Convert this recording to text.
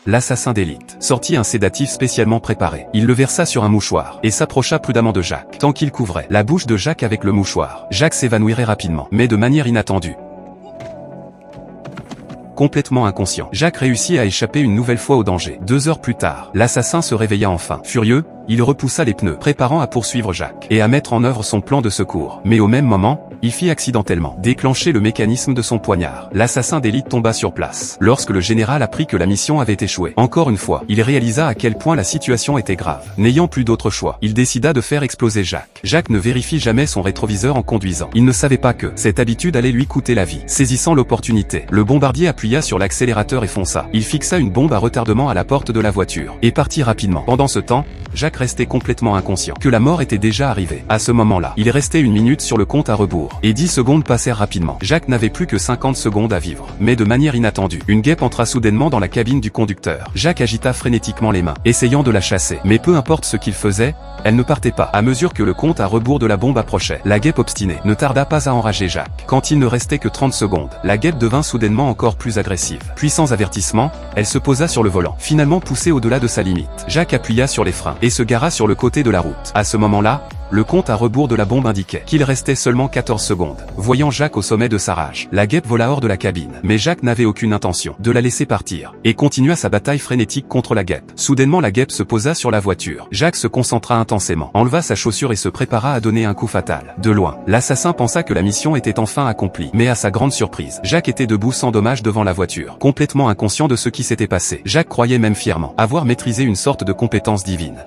l'assassin d'élite, sortit un sédatif spécialement préparé. Il le versa sur un mouchoir et s'approcha prudemment de Jacques. Tant qu'il couvrait la bouche de Jacques avec le mouchoir, Jacques s'évanouirait rapidement, mais de manière inattendue. Complètement inconscient, Jacques réussit à échapper une nouvelle fois au danger. 2 heures plus tard, l'assassin se réveilla enfin. Furieux, il repoussa les pneus, préparant à poursuivre Jacques et à mettre en œuvre son plan de secours. Mais au même moment, il fit accidentellement déclencher le mécanisme de son poignard. L'assassin d'élite tomba sur place. Lorsque le général apprit que la mission avait échoué, encore une fois, il réalisa à quel point la situation était grave. N'ayant plus d'autre choix, il décida de faire exploser Jacques. Jacques ne vérifie jamais son rétroviseur en conduisant. Il ne savait pas que cette habitude allait lui coûter la vie. Saisissant l'opportunité, le bombardier appuya sur l'accélérateur et fonça. Il fixa une bombe à retardement à la porte de la voiture et partit rapidement. Pendant ce temps, Jacques restait complètement inconscient que la mort était déjà arrivée. À ce moment-là, il restait 1 minute sur le compte à rebours et 10 secondes passèrent rapidement. Jacques n'avait plus que 50 secondes à vivre. Mais de manière inattendue, une guêpe entra soudainement dans la cabine du conducteur. Jacques agita frénétiquement les mains, essayant de la chasser. Mais peu importe ce qu'il faisait, elle ne partait pas. À mesure que le compte à rebours de la bombe approchait, la guêpe obstinée ne tarda pas à enrager Jacques. Quand il ne restait que 30 secondes, la guêpe devint soudainement encore plus agressive. Puis sans avertissement, elle se posa sur le volant, finalement poussée au-delà de sa limite. Jacques appuya sur les freins et se gara sur le côté de la route. À ce moment-là, le compte à rebours de la bombe indiquait qu'il restait seulement 14 secondes. Voyant Jacques au sommet de sa rage, la guêpe vola hors de la cabine. Mais Jacques n'avait aucune intention de la laisser partir et continua sa bataille frénétique contre la guêpe. Soudainement la guêpe se posa sur la voiture. Jacques se concentra intensément, enleva sa chaussure et se prépara à donner un coup fatal. De loin, l'assassin pensa que la mission était enfin accomplie. Mais à sa grande surprise, Jacques était debout sans dommage devant la voiture, complètement inconscient de ce qui s'était passé. Jacques croyait même fièrement avoir maîtrisé une sorte de compétence divine.